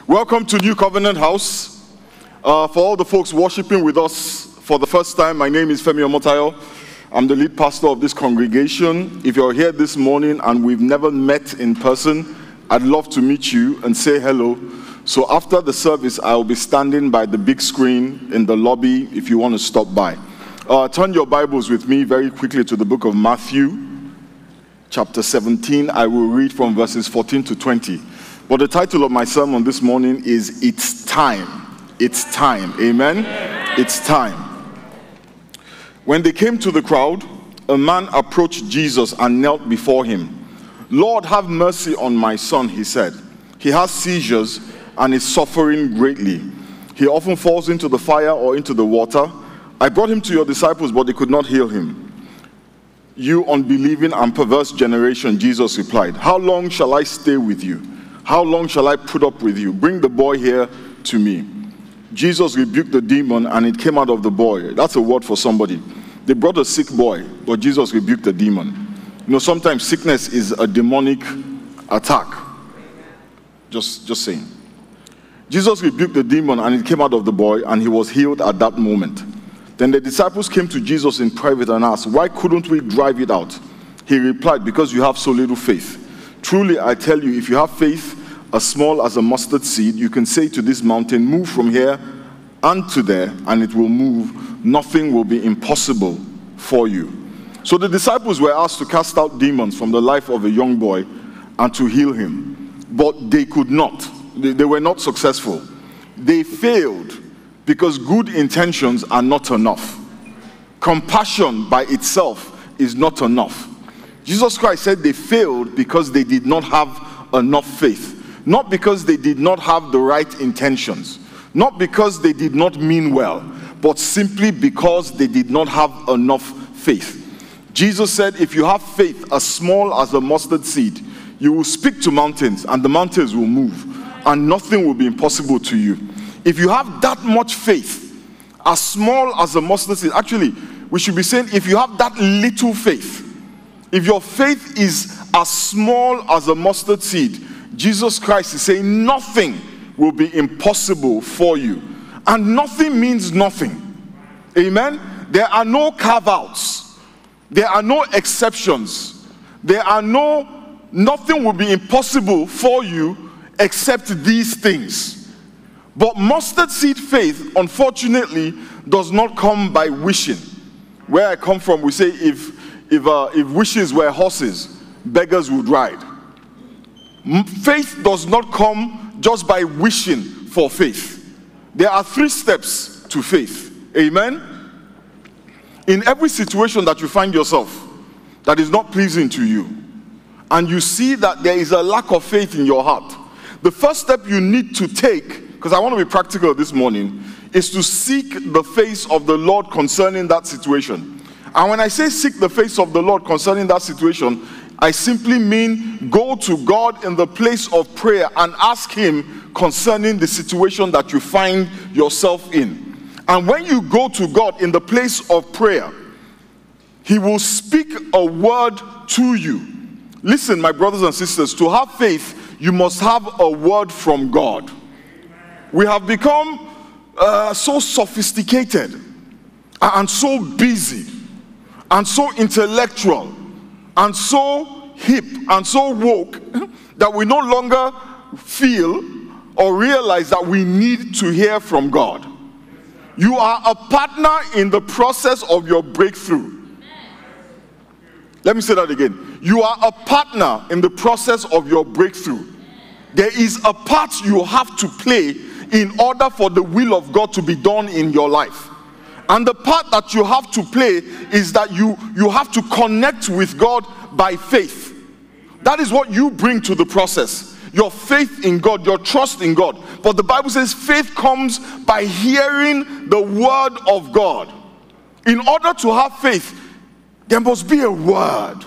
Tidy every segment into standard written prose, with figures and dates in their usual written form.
Welcome to New Covenant House. For all the folks worshiping with us for the first time, my name is Femi Omotayo. I'm the lead pastor of this congregation. If you're here this morning and we've never met in person, I'd love to meet you and say hello. So after the service, I'll be standing by the big screen in the lobby if you want to stop by. Turn your Bibles with me very quickly to the book of Matthew, chapter 17. I will read from verses 14 to 20. But the title of my sermon this morning is It's Time. It's Time. Amen? It's time. When they came to the crowd, a man approached Jesus and knelt before him. "Lord, have mercy on my son," he said. "He has seizures and is suffering greatly. He often falls into the fire or into the water. I brought him to your disciples, but they could not heal him." "You unbelieving and perverse generation," Jesus replied, "how long shall I stay with you? How long shall I put up with you? Bring the boy here to me." Jesus rebuked the demon and it came out of the boy. That's a word for somebody. They brought a sick boy, but Jesus rebuked the demon. You know, sometimes sickness is a demonic attack. Just saying. Jesus rebuked the demon and it came out of the boy and he was healed at that moment. Then the disciples came to Jesus in private and asked, "Why couldn't we drive it out?" He replied, "Because you have so little faith. Truly, I tell you, if you have faith as small as a mustard seed, you can say to this mountain, 'Move from here and to there,' and it will move. Nothing will be impossible for you." So the disciples were asked to cast out demons from the life of a young boy and to heal him. But they could not. They were not successful. They failed because good intentions are not enough. Compassion by itself is not enough. Jesus Christ said they failed because they did not have enough faith. Not because they did not have the right intentions. Not because they did not mean well, but simply because they did not have enough faith. Jesus said, if you have faith as small as a mustard seed, you will speak to mountains and the mountains will move and nothing will be impossible to you. If you have that much faith, as small as a mustard seed, actually, we should be saying, if you have that little faith, if your faith is as small as a mustard seed, Jesus Christ is saying nothing will be impossible for you. And nothing means nothing. Amen? There are no carve-outs. There are no exceptions. Nothing will be impossible for you except these things. But mustard seed faith, unfortunately, does not come by wishing. Where I come from, we say if wishes were horses, beggars would ride. Faith does not come just by wishing for faith. There are 3 steps to faith. Amen? In every situation that you find yourself that is not pleasing to you, and you see that there is a lack of faith in your heart, the first step you need to take, because I want to be practical this morning, is to seek the face of the Lord concerning that situation. And when I say seek the face of the Lord concerning that situation, I simply mean go to God in the place of prayer and ask him concerning the situation that you find yourself in. And when you go to God in the place of prayer, he will speak a word to you. Listen, my brothers and sisters, to have faith, you must have a word from God. We have become so sophisticated and so busy and so intellectual and so hip and so woke that we no longer feel or realize that we need to hear from God. You are a partner in the process of your breakthrough. Let me say that again. You are a partner in the process of your breakthrough. There is a part you have to play in order for the will of God to be done in your life. And the part that you have to play is that you have to connect with God by faith. That is what you bring to the process. Your faith in God, your trust in God. But the Bible says faith comes by hearing the word of God. In order to have faith, there must be a word.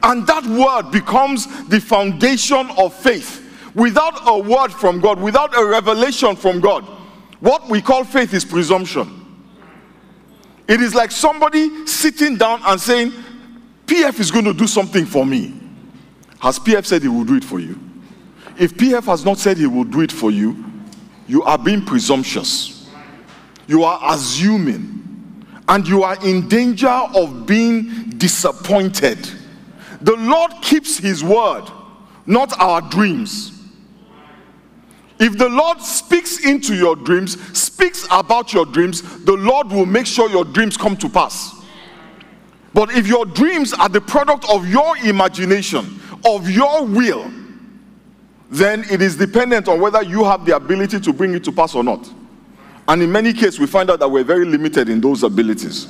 And that word becomes the foundation of faith. Without a word from God, without a revelation from God, what we call faith is presumption. It is like somebody sitting down and saying, PF is going to do something for me. Has PF said he will do it for you? if PF has not said he will do it for you, you are being presumptuous. You are assuming. And you are in danger of being disappointed. The Lord keeps his word, not our dreams. If the Lord speaks into your dreams, speaks about your dreams, the Lord will make sure your dreams come to pass. But if your dreams are the product of your imagination, of your will, then it is dependent on whether you have the ability to bring it to pass or not. And in many cases, we find out that we're very limited in those abilities.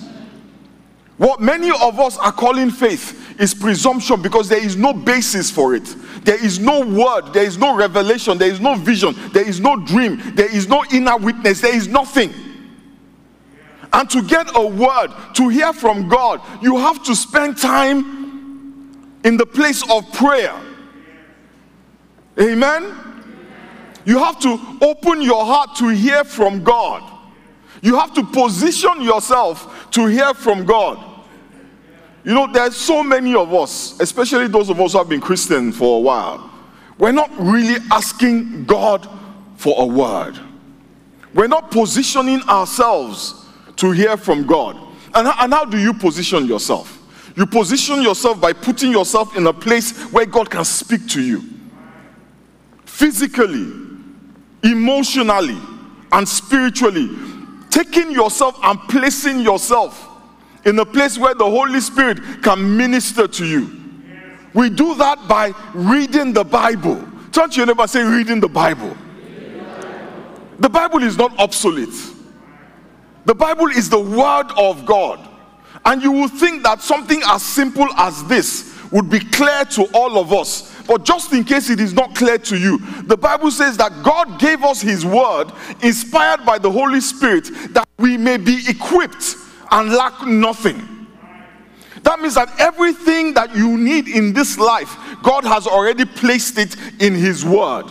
What many of us are calling faith is presumption, because there is no basis for it. There is no word, there is no revelation, there is no vision, there is no dream, there is no inner witness, there is nothing. And to get a word, to hear from God, you have to spend time in the place of prayer. Amen? You have to open your heart to hear from God. You have to position yourself to hear from God. You know, there's so many of us, especially those of us who have been Christian for a while, we're not really asking God for a word. We're not positioning ourselves to hear from God. And how do you position yourself? You position yourself by putting yourself in a place where God can speak to you. Physically, emotionally, and spiritually. Taking yourself and placing yourself in a place where the Holy Spirit can minister to you. We do that by reading the Bible. Turn to your neighbor and say, reading the Bible. The Bible is not obsolete. The Bible is the Word of God. And you will think that something as simple as this would be clear to all of us. But just in case it is not clear to you, the Bible says that God gave us his word, inspired by the Holy Spirit, that we may be equipped and lack nothing. That means that everything that you need in this life, God has already placed it in his word.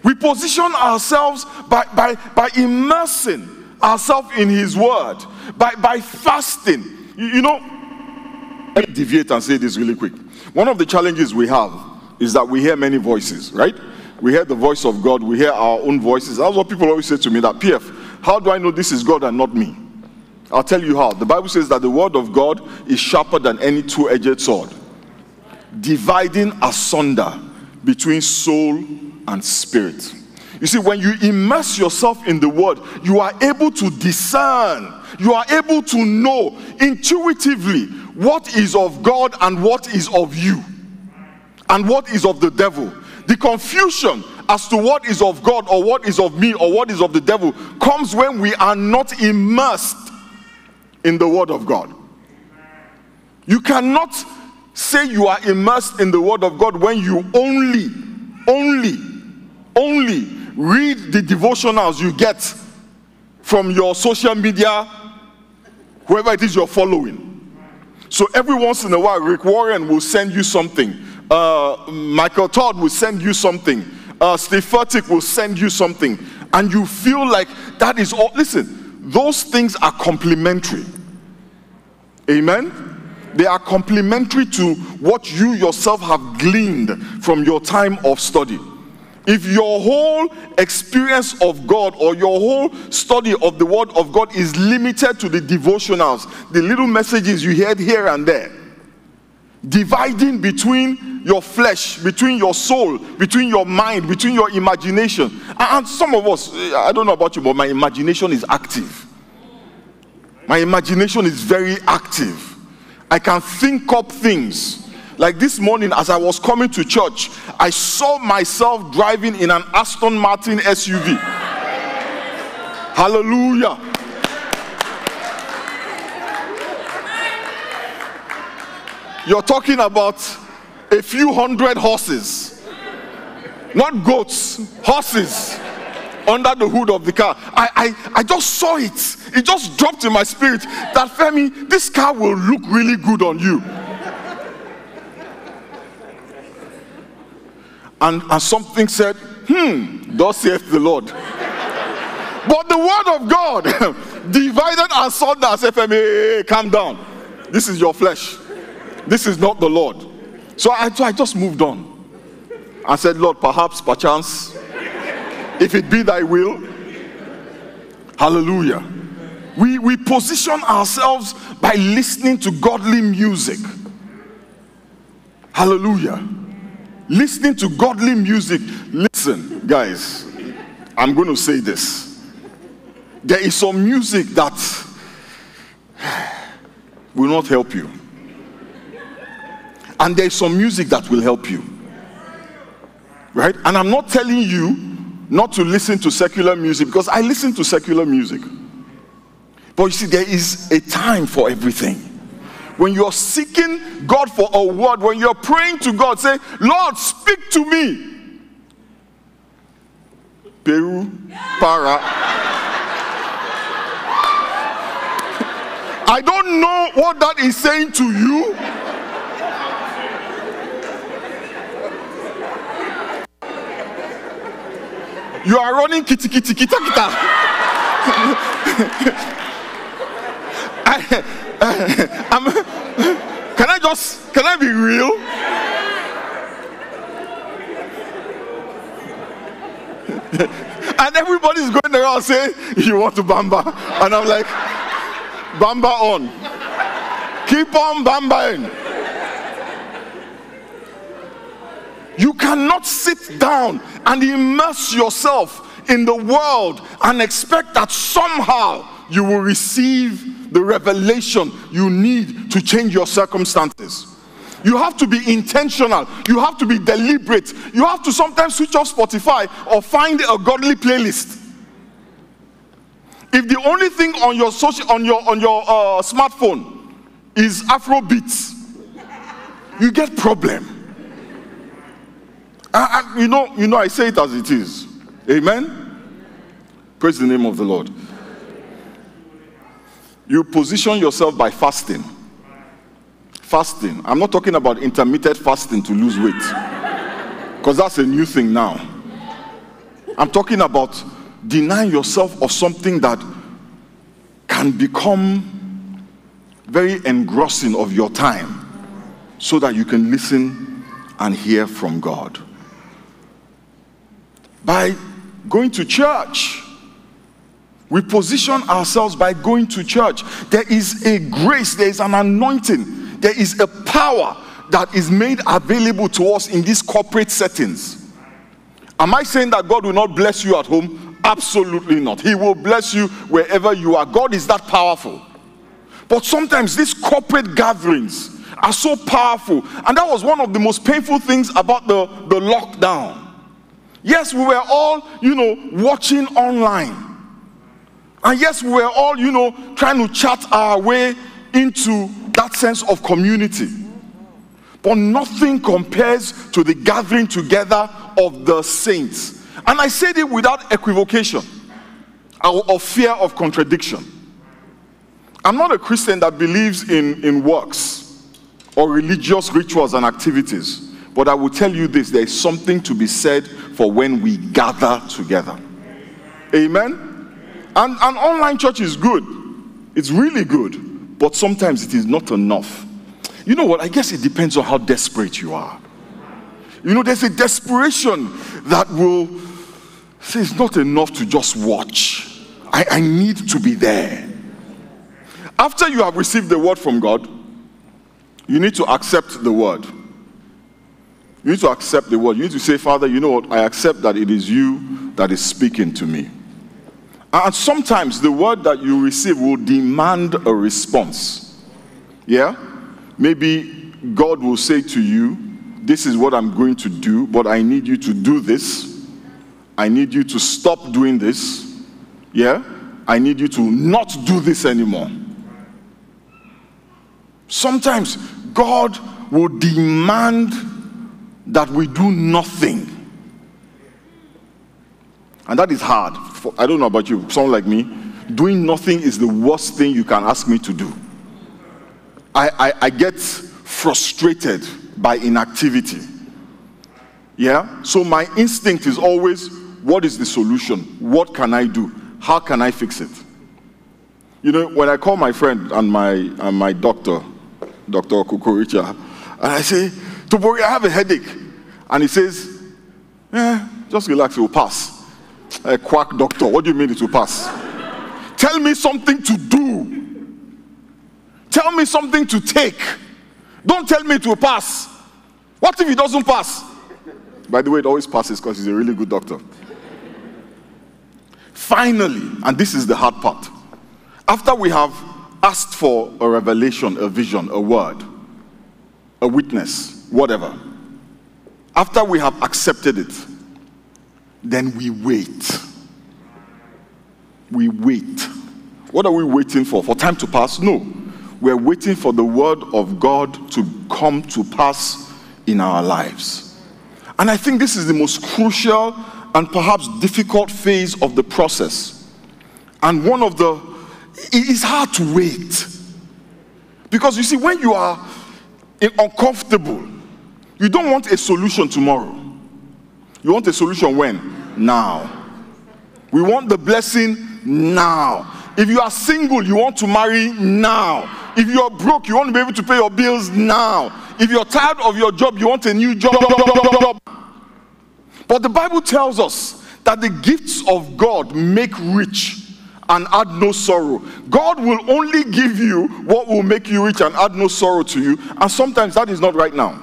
We position ourselves by immersing ourselves in his word, by fasting. You know, let me deviate and say this really quick. One of the challenges we have is that we hear many voices, right? We hear the voice of God, we hear our own voices. That's what people always say to me, that PF, how do I know this is God and not me? I'll tell you how. The Bible says that the word of God is sharper than any two-edged sword, dividing asunder between soul and spirit. You see, when you immerse yourself in the word, you are able to discern, you are able to know intuitively what is of God and what is of you, and what is of the devil. The confusion as to what is of God or what is of me or what is of the devil comes when we are not immersed in the word of God. You cannot say you are immersed in the word of God when you only read the devotionals you get from your social media, whoever it is you're following. So every once in a while, Rick Warren will send you something. Michael Todd will send you something. Steve Furtick will send you something. And you feel like that is all. Listen, those things are complementary. Amen? They are complementary to what you yourself have gleaned from your time of study. If your whole experience of God or your whole study of the Word of God is limited to the devotionals, the little messages you heard here and there, dividing between your flesh, between your soul, between your mind, between your imagination. And some of us, I don't know about you, but my imagination is active. My imagination is very active. I can think up things. Like this morning, as I was coming to church, I saw myself driving in an Aston Martin SUV. Hallelujah. You're talking about a few hundred horses, not goats, horses under the hood of the car. I just saw it. It just dropped in my spirit that, Femi, this car will look really good on you. And something said, thus saith the Lord. But the word of God divided asunder and said, Femi, hey, calm down. This is your flesh. This is not the Lord. So I just moved on. and said, Lord, perhaps, perchance, if it be thy will. Hallelujah. We position ourselves by listening to godly music. Hallelujah. Listening to godly music. Listen, guys, I'm going to say this. There is some music that will not help you. And there is some music that will help you. Right? And I'm not telling you not to listen to secular music, because I listen to secular music. But you see, there is a time for everything. When you're seeking God for a word, when you're praying to God, say, Lord, speak to me. Peru, para. I don't know what that is saying to you. You are running kitty kitty kita kita. Can I be real? And everybody's going around saying, you want to bamba? And I'm like, bamba on. Keep on bambaing. You cannot sit down and immerse yourself in the world and expect that somehow you will receive the revelation you need to change your circumstances. You have to be intentional. You have to be deliberate. You have to sometimes switch off Spotify or find a godly playlist. If the only thing on your smartphone is Afro beats, you get problem. You know, I say it as it is. Amen? Praise the name of the Lord. You position yourself by fasting. Fasting. I'm not talking about intermittent fasting to lose weight, because that's a new thing now. I'm talking about denying yourself of something that can become very engrossing of your time, so that you can listen and hear from God. By going to church. We position ourselves by going to church. There is a grace, there is an anointing, there is a power that is made available to us in these corporate settings. Am I saying that God will not bless you at home? Absolutely not. He will bless you wherever you are. God is that powerful. But sometimes these corporate gatherings are so powerful. And that was one of the most painful things about the lockdown. Yes, we were all, watching online. And yes, we were all, trying to chat our way into that sense of community. But nothing compares to the gathering together of the saints. And I said it without equivocation or fear of contradiction. I'm not a Christian that believes in works or religious rituals and activities. But I will tell you this, there is something to be said for when we gather together. Amen? And online church is good. It's really good. But sometimes it is not enough. You know what? I guess it depends on how desperate you are. There's a desperation that will say it's not enough to just watch. I need to be there. After you have received the word from God, you need to accept the word. You need to accept the word. You need to say, Father, you know what? I accept that it is you that is speaking to me. And sometimes the word that you receive will demand a response. Yeah? Maybe God will say to you, this is what I'm going to do, but I need you to do this. I need you to stop doing this. Yeah? I need you to not do this anymore. Sometimes God will demand that we do nothing. And that is hard. I don't know about you, someone like me, doing nothing is the worst thing you can ask me to do. I get frustrated by inactivity. Yeah? So my instinct is always, what is the solution? What can I do? How can I fix it? When I call my friend and my doctor, Dr. Kukoricha, and I say, Tobori, I have a headache. And he says, Just relax, it will pass. A quack doctor, what do you mean it will pass? Tell me something to do. Tell me something to take. Don't tell me it will pass. What if it doesn't pass? By the way, it always passes because he's a really good doctor. Finally, and this is the hard part, after we have asked for a revelation, a vision, a word, a witness, whatever, after we have accepted it, then we wait. We wait. What are we waiting for? For time to pass? No. We're waiting for the word of God to come to pass in our lives. And I think this is the most crucial and perhaps difficult phase of the process. And it is hard to wait. Because you see, when you are uncomfortable, you don't want a solution tomorrow. You want a solution when? Now. We want the blessing now. If you are single, you want to marry now. If you are broke, you want to be able to pay your bills now. If you're tired of your job, you want a new job. But the Bible tells us that the gifts of God make rich and add no sorrow. God will only give you what will make you rich and add no sorrow to you. And sometimes that is not right now.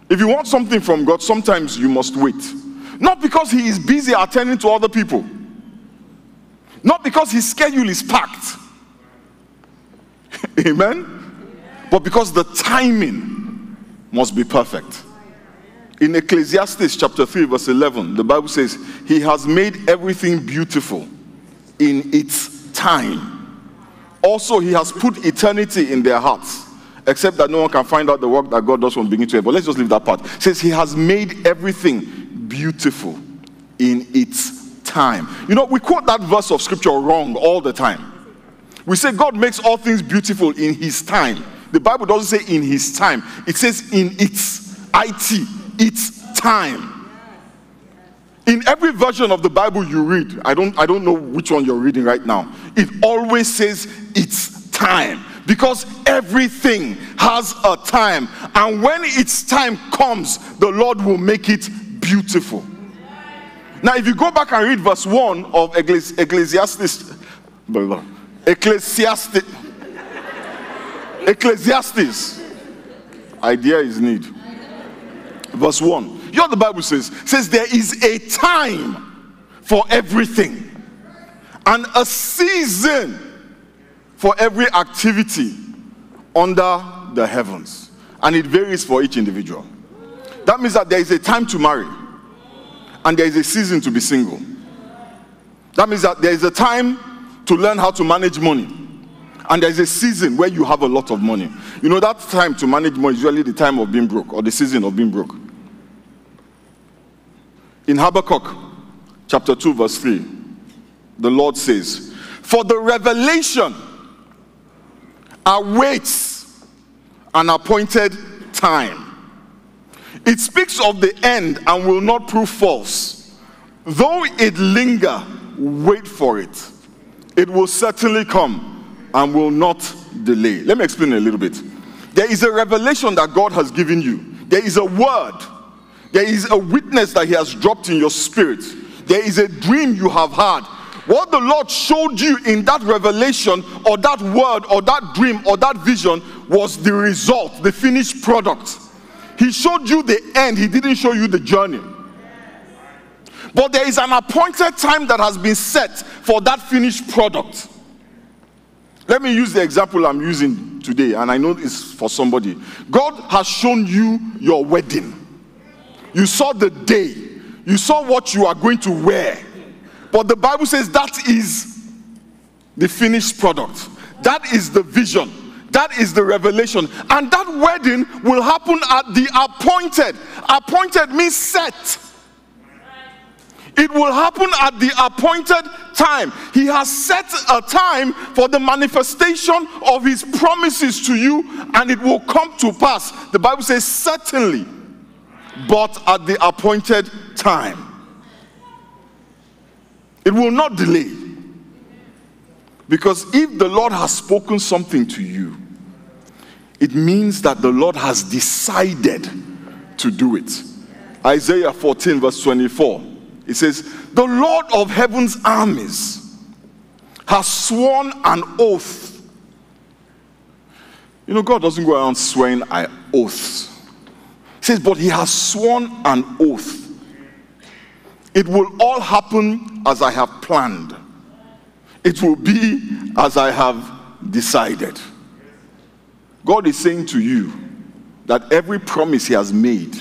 If you want something from God, sometimes you must wait. Not because he is busy attending to other people. Not because his schedule is packed. Amen? But because the timing must be perfect. In Ecclesiastes chapter 3 verse 11, the Bible says, he has made everything beautiful in its time. Also, he has put eternity in their hearts, except that no one can find out the work that God does from beginning to end. But let's just leave that part. It says he has made everything beautiful in its time. You know, we quote that verse of scripture wrong all the time. We say God makes all things beautiful in his time. The Bible doesn't say in his time. It says in its time. In every version of the Bible you read, I don't know which one you're reading right now, it always says its time. Because everything has a time. And when its time comes, the Lord will make it beautiful. Now, if you go back and read verse 1 of Ecclesiastes, idea is need. Verse 1. You know what the Bible says there is a time for everything and a season for every activity under the heavens. And it varies for each individual. That means that there is a time to marry and there is a season to be single. That means that there is a time to learn how to manage money and there is a season where you have a lot of money. You know, that time to manage money is usually the time of being broke or the season of being broke. In Habakkuk chapter 2 verse 3, the Lord says, for the revelation awaits an appointed time. It speaks of the end and will not prove false. Though it linger, wait for it. It will certainly come and will not delay. Let me explain a little bit. There is a revelation that God has given you. There is a word. There is a witness that he has dropped in your spirit. There is a dream you have had. What the Lord showed you in that revelation or that word or that dream or that vision was the result, the finished product. He showed you the end. He didn't show you the journey. But there is an appointed time that has been set for that finished product. Let me use the example I'm using today, and I know it's for somebody. God has shown you your wedding. You saw the day. You saw what you are going to wear. But the Bible says that is the finished product. That is the vision. That is the revelation. And that wedding will happen at the appointed. Appointed means set. It will happen at the appointed time. He has set a time for the manifestation of his promises to you, and it will come to pass. The Bible says certainly, but at the appointed time. It will not delay. Because if the Lord has spoken something to you, it means that the Lord has decided to do it. Isaiah 14 verse 24. It says, the Lord of heaven's armies has sworn an oath. You know, God doesn't go around swearing oaths. He says, but he has sworn an oath. It will all happen as I have planned. It will be as I have decided. God is saying to you that every promise he has made,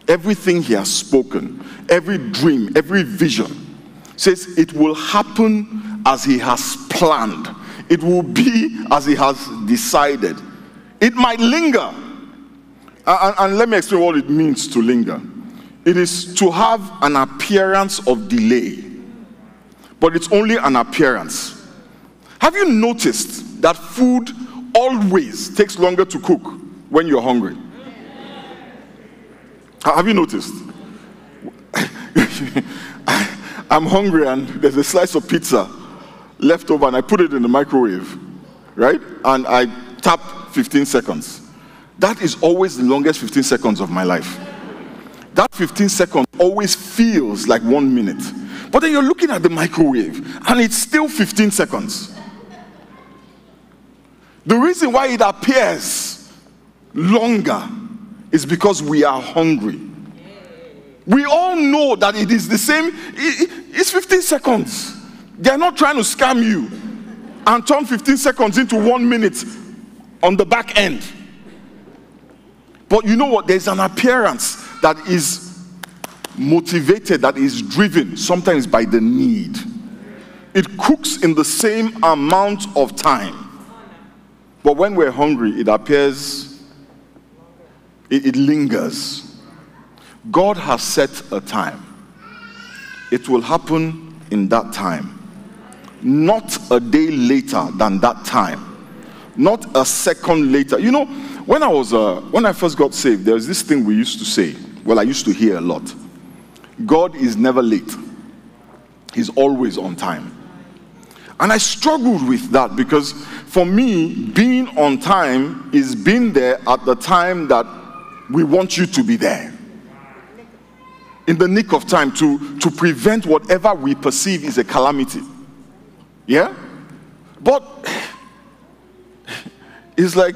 everything he has spoken, every dream, every vision, says it will happen as he has planned. It will be as he has decided. It might linger. And let me explain what it means to linger. It is to have an appearance of delay, but it's only an appearance. Have you noticed that food always takes longer to cook when you're hungry? Have you noticed? I'm hungry and there's a slice of pizza left over and I put it in the microwave, right? And I tap 15 seconds. That is always the longest 15 seconds of my life. That 15 seconds always feels like 1 minute. But then you're looking at the microwave and it's still 15 seconds. The reason why it appears longer is because we are hungry. We all know that it is the same. It's 15 seconds. They're not trying to scam you and turn 15 seconds into 1 minute on the back end. But you know what? There's an appearance that is motivated, that is driven sometimes by the need. It cooks in the same amount of time. But when we're hungry, it appears, it lingers. God has set a time. It will happen in that time. Not a day later than that time. Not a second later. You know, when I first got saved, there was this thing we used to say. Well, I used to hear a lot. God is never late. He's always on time. And I struggled with that because for me, being on time is being there at the time that we want you to be there. In the nick of time to prevent whatever we perceive is a calamity. Yeah? But it's like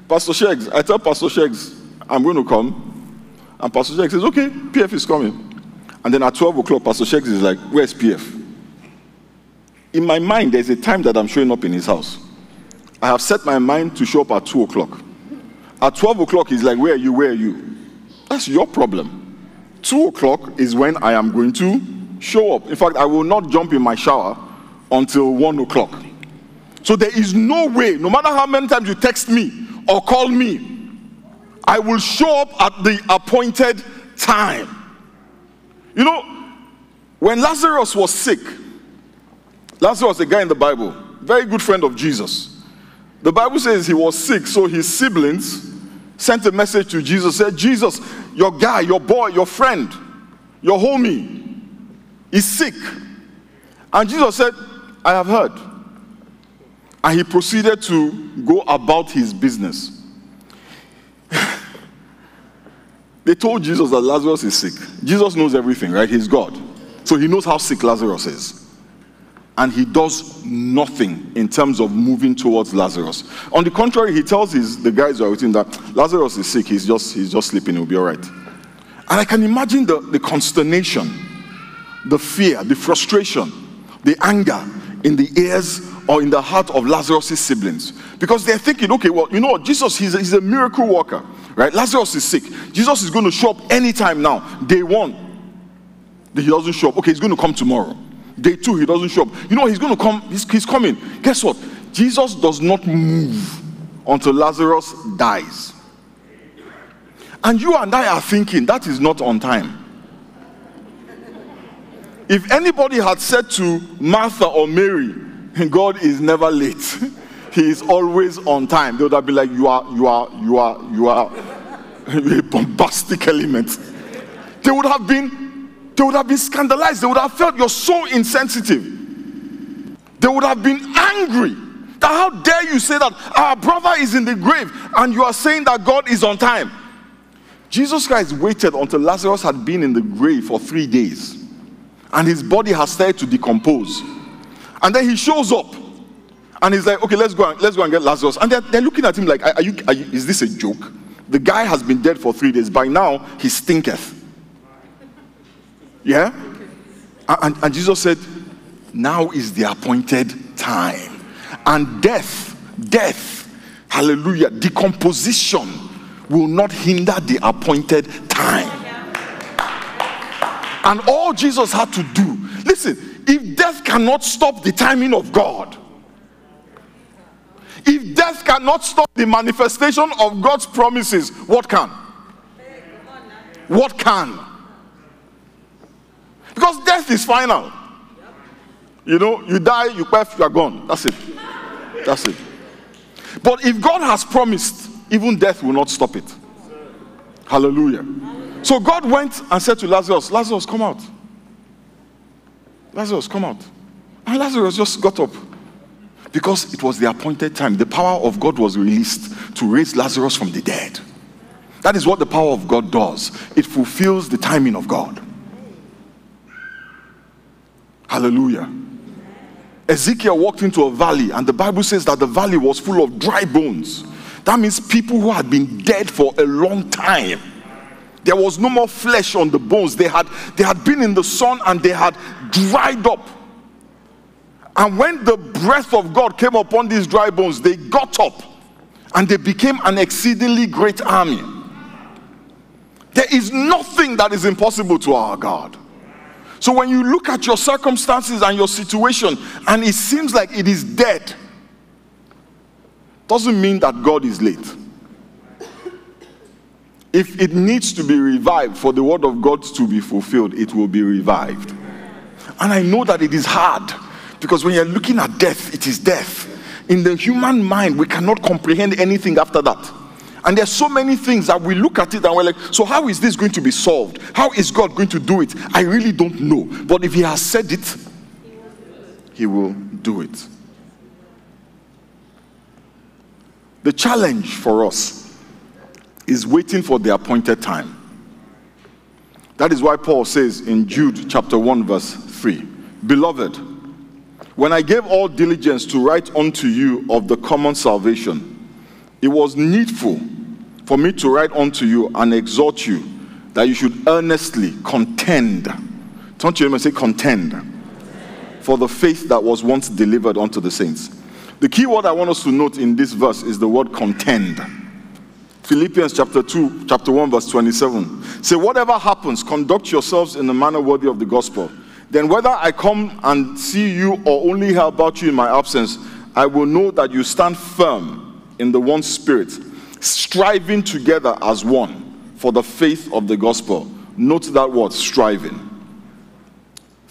Pastor Sheggs. I tell Pastor Sheggs, I'm going to come. And Pastor Sheggs says, okay, PF is coming. And then at 12 o'clock, Pastor Sheggs is like, where's PF? In my mind, there's a time that I'm showing up in his house. I have set my mind to show up at 2 o'clock. At 12 o'clock, he's like, where are you? Where are you? That's your problem. 2 o'clock is when I am going to show up. In fact, I will not jump in my shower until 1 o'clock. So there is no way, no matter how many times you text me or call me, I will show up at the appointed time. You know, when Lazarus was sick, Lazarus, a guy in the Bible, very good friend of Jesus. The Bible says he was sick, so his siblings sent a message to Jesus, said, Jesus, your guy, your boy, your friend, your homie is sick. And Jesus said, I have heard. And he proceeded to go about his business. They told Jesus that Lazarus is sick. Jesus knows everything, right? He's God. So he knows how sick Lazarus is. And he does nothing in terms of moving towards Lazarus. On the contrary, he tells the guys who are with him that Lazarus is sick, he's just sleeping, he'll be all right. And I can imagine the consternation, the fear, the frustration, the anger in the ears or in the heart of Lazarus' siblings. Because they're thinking, okay, well, you know what, Jesus, he's a miracle worker, right? Lazarus is sick. Jesus is going to show up anytime now. Day 1, he doesn't show up. Okay, he's going to come tomorrow. Day 2, he doesn't show up. You know, he's going to come. He's coming. Guess what? Jesus does not move until Lazarus dies. And you and I are thinking that is not on time. If anybody had said to Martha or Mary, God is never late, he is always on time, they would have been like, you are a bombastic element. They would have been scandalized. They would have felt you're so insensitive. They would have been angry. That how dare you say that our brother is in the grave and you are saying that God is on time. Jesus Christ waited until Lazarus had been in the grave for 3 days. And his body has started to decompose. And then he shows up. And he's like, okay, let's go and get Lazarus. And they're looking at him like, are you, is this a joke? The guy has been dead for 3 days. By now, he stinketh. Yeah? And Jesus said, now is the appointed time. And death, hallelujah, decomposition will not hinder the appointed time. And all Jesus had to do, listen, if death cannot stop the timing of God, if death cannot stop the manifestation of God's promises, what can? What can? Because death is final. You know, you die, you pass, you are gone. That's it. That's it. But if God has promised, even death will not stop it. Hallelujah. So God went and said to Lazarus, Lazarus, come out. Lazarus, come out. And Lazarus just got up. Because it was the appointed time. The power of God was released to raise Lazarus from the dead. That is what the power of God does. It fulfills the timing of God. Hallelujah. Ezekiel walked into a valley, and the Bible says that the valley was full of dry bones. That means people who had been dead for a long time. There was no more flesh on the bones. They had been in the sun and they had dried up. And when the breath of God came upon these dry bones, they got up and they became an exceedingly great army. There is nothing that is impossible to our God. So when you look at your circumstances and your situation and it seems like it is dead, doesn't mean that God is late. If it needs to be revived for the word of God to be fulfilled, it will be revived. And I know that it is hard, because when you're looking at death, it is death. In the human mind, we cannot comprehend anything after that. And there's so many things that we look at it and we're like, so how is this going to be solved? How is God going to do it? I really don't know. But if he has said it, he will do it. The challenge for us is waiting for the appointed time. That is why Paul says in Jude chapter 1 verse 3, Beloved, when I gave all diligence to write unto you of the common salvation, it was needful for me to write unto you and exhort you that you should earnestly contend. Don't you say contend? For the faith that was once delivered unto the saints. The key word I want us to note in this verse is the word contend. Philippians chapter 1 verse 27. Say, whatever happens, conduct yourselves in a manner worthy of the gospel. Then whether I come and see you or only hear about you in my absence, I will know that you stand firm in the one spirit, striving together as one for the faith of the gospel. Note that word, striving.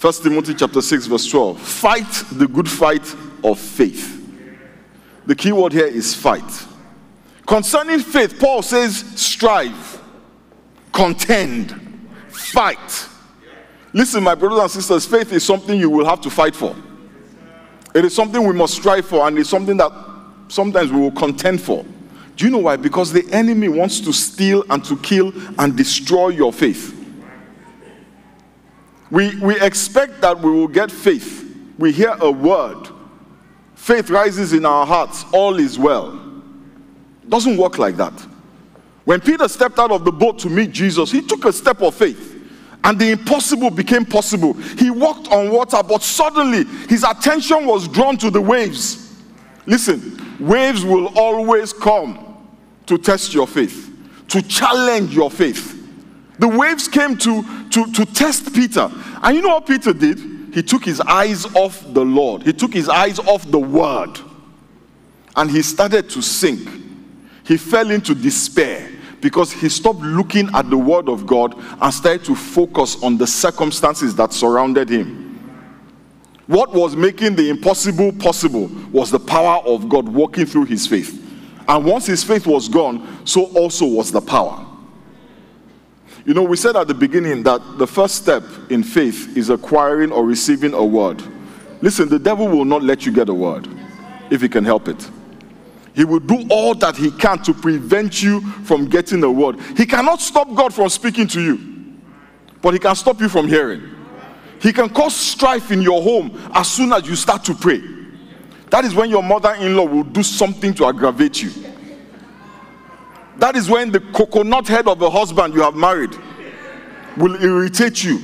1 Timothy chapter 6 verse 12. Fight the good fight of faith. The key word here is fight. Concerning faith, Paul says strive, contend, fight. Listen, my brothers and sisters, faith is something you will have to fight for. It is something we must strive for, and it's something that sometimes we will contend for. Do you know why? Because the enemy wants to steal and to kill and destroy your faith. We expect that we will get faith. We hear a word. Faith rises in our hearts. All is well. It doesn't work like that. When Peter stepped out of the boat to meet Jesus, he took a step of faith. And the impossible became possible. He walked on water, but suddenly his attention was drawn to the waves. Listen, waves will always come to test your faith, to challenge your faith. The waves came to test Peter. And you know what Peter did? He took his eyes off the Lord. He took his eyes off the word. And he started to sink. He fell into despair because he stopped looking at the word of God and started to focus on the circumstances that surrounded him. What was making the impossible possible was the power of God working through his faith. And once his faith was gone, so also was the power. You know, we said at the beginning that the first step in faith is acquiring or receiving a word. Listen, the devil will not let you get a word if he can help it. He will do all that he can to prevent you from getting a word. He cannot stop God from speaking to you, but he can stop you from hearing. He can cause strife in your home as soon as you start to pray. That is when your mother-in-law will do something to aggravate you. That is when the coconut head of a husband you have married will irritate you.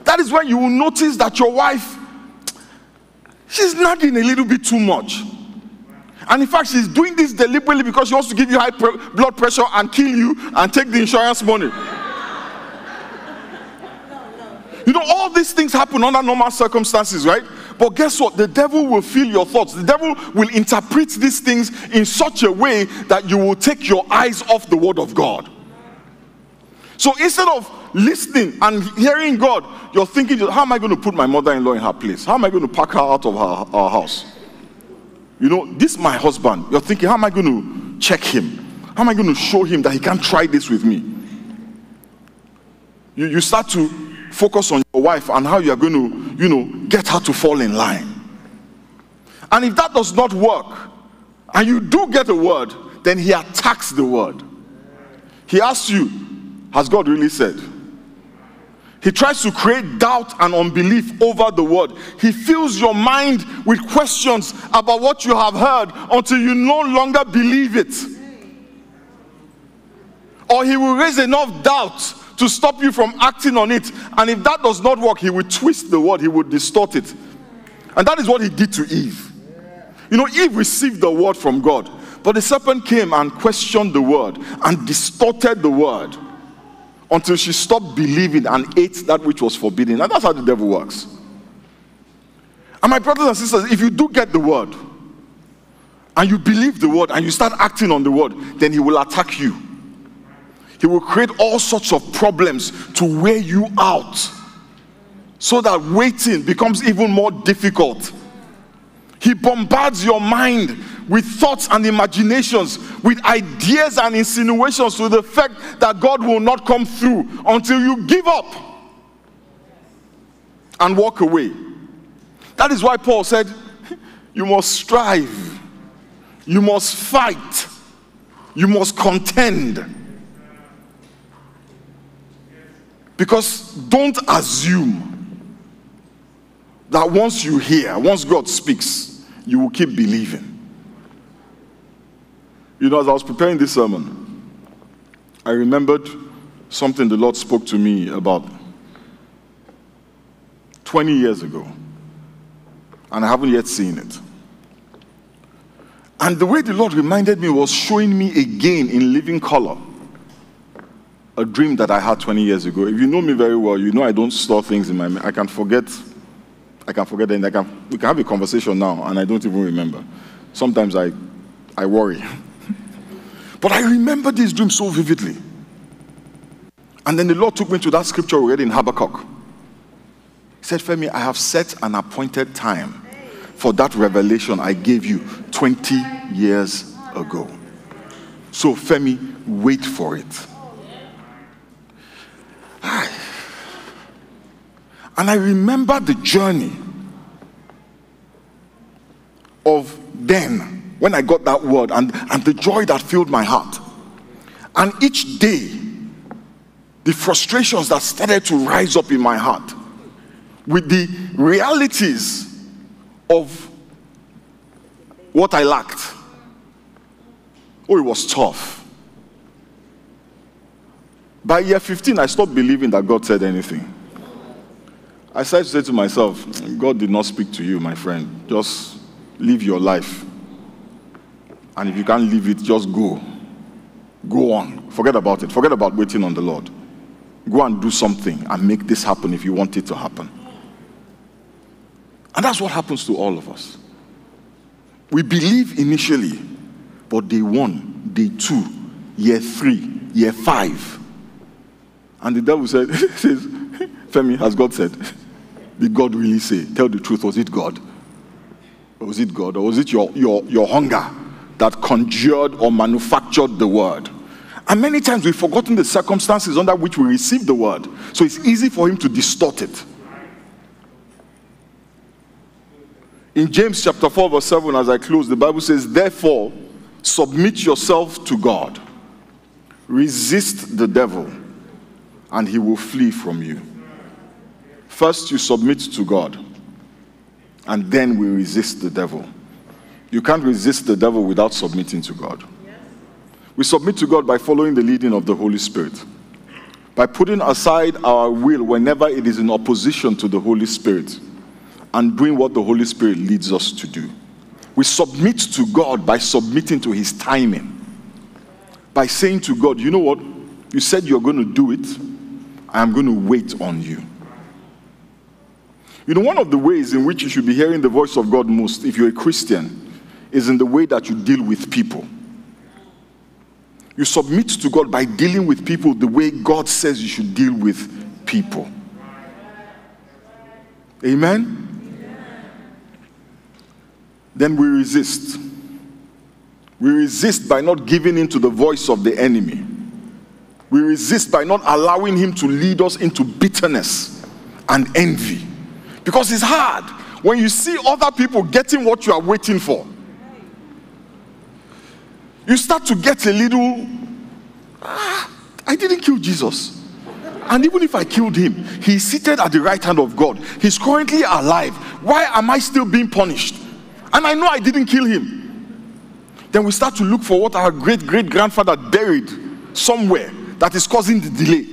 That is when you will notice that your wife, she's nagging a little bit too much. And in fact, she's doing this deliberately because she wants to give you high blood pressure and kill you and take the insurance money. You know, all these things happen under normal circumstances, right? But guess what? The devil will feel your thoughts. The devil will interpret these things in such a way that you will take your eyes off the word of God. So instead of listening and hearing God, you're thinking, how am I going to put my mother-in-law in her place? How am I going to pack her out of our house? You know, this is my husband. You're thinking, how am I going to check him? How am I going to show him that he can't try this with me? You start to focus on your wife and how you are going to, get her to fall in line. And if that does not work, and you do get a word, then he attacks the word. He asks you, has God really said? He tries to create doubt and unbelief over the word. He fills your mind with questions about what you have heard until you no longer believe it. Or he will raise enough doubt to stop you from acting on it. And if that does not work, he will twist the word, he will distort it. And that is what he did to Eve. You know, Eve received the word from God, but the serpent came and questioned the word and distorted the word until she stopped believing and ate that which was forbidden. And that's how the devil works. And my brothers and sisters, if you do get the word, and you believe the word, and you start acting on the word, then he will attack you. He will create all sorts of problems to wear you out, so that waiting becomes even more difficult. He bombards your mind with thoughts and imaginations, with ideas and insinuations to the effect that God will not come through until you give up and walk away. That is why Paul said, you must strive, you must fight, you must contend. Because don't assume that once you hear, once God speaks, you will keep believing. You know, as I was preparing this sermon, I remembered something the Lord spoke to me about 20 years ago. And I haven't yet seen it. And the way the Lord reminded me was showing me again in living color a dream that I had 20 years ago. If you know me very well, you know I don't store things in my mind. I can forget and we can have a conversation now and I don't even remember. Sometimes I worry. But I remember this dream so vividly. And then the Lord took me to that scripture we read in Habakkuk. He said, Femi, I have set an appointed time for that revelation I gave you 20 years ago. So Femi, wait for it. And I remember the journey of then, when I got that word, and the joy that filled my heart. And each day, the frustrations that started to rise up in my heart with the realities of what I lacked. Oh, it was tough. By year 15, I stopped believing that God said anything. I started to say to myself, God did not speak to you, my friend. Just live your life. And if you can't live it, just go. Go on. Forget about it. Forget about waiting on the Lord. Go and do something and make this happen if you want it to happen. And that's what happens to all of us. We believe initially, but day 1, day 2, year 3, year 5. And the devil says, Femi, has God said? Did God really say? Tell the truth, was it God? Or was it God? Or was it your hunger that conjured or manufactured the word? And many times we've forgotten the circumstances under which we received the word. So it's easy for him to distort it. In James chapter 4 verse 7, as I close, the Bible says, therefore, submit yourself to God. Resist the devil, and he will flee from you. First, you submit to God, and then we resist the devil. You can't resist the devil without submitting to God. We submit to God by following the leading of the Holy Spirit, by putting aside our will whenever it is in opposition to the Holy Spirit, and doing what the Holy Spirit leads us to do. We submit to God by submitting to his timing, by saying to God, you know what, you said you're going to do it, I am going to wait on you. You know, one of the ways in which you should be hearing the voice of God most, if you're a Christian, is in the way that you deal with people. You submit to God by dealing with people the way God says you should deal with people. Amen? Then we resist. We resist by not giving in to the voice of the enemy. We resist by not allowing him to lead us into bitterness and envy. Because it's hard when you see other people getting what you are waiting for. You start to get a little, I didn't kill Jesus. And even if I killed him, he's seated at the right hand of God. He's currently alive. Why am I still being punished? And I know I didn't kill him. Then we start to look for what our great-great-grandfather buried somewhere that is causing the delay.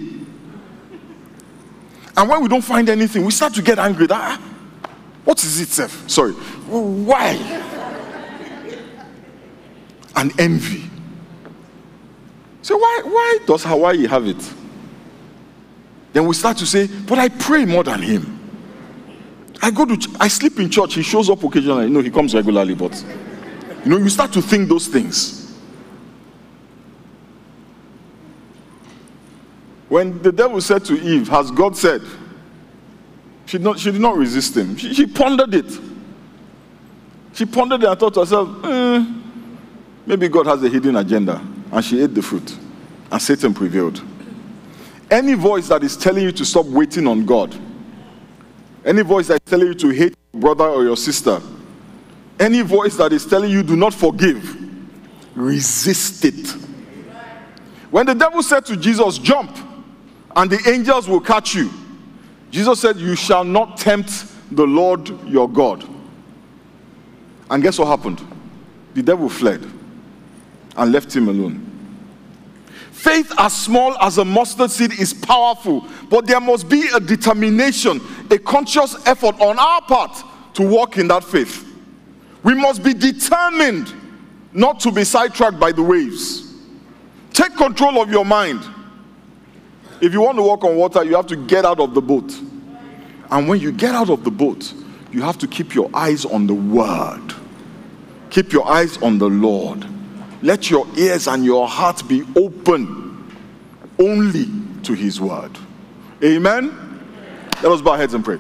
And when we don't find anything, we start to get angry. What is it, Seth? Sorry. Why? And envy. So why does Hawaii have it? Then we start to say, but I pray more than him. I sleep in church. He shows up occasionally. No, he comes regularly, but you start to think those things. When the devil said to Eve, has God said? She did not resist him. She pondered it. She pondered it and thought to herself, maybe God has a hidden agenda. And she ate the fruit. And Satan prevailed. Any voice that is telling you to stop waiting on God, any voice that is telling you to hate your brother or your sister, any voice that is telling you do not forgive, resist it. When the devil said to Jesus, jump, and the angels will catch you, Jesus said, you shall not tempt the Lord your God. And guess what happened? The devil fled and left him alone. Faith as small as a mustard seed is powerful, but there must be a determination, a conscious effort on our part to walk in that faith. We must be determined not to be sidetracked by the waves. Take control of your mind. If you want to walk on water, you have to get out of the boat. And when you get out of the boat, you have to keep your eyes on the Word. Keep your eyes on the Lord. Let your ears and your heart be open only to His Word. Amen? Let us bow our heads and pray.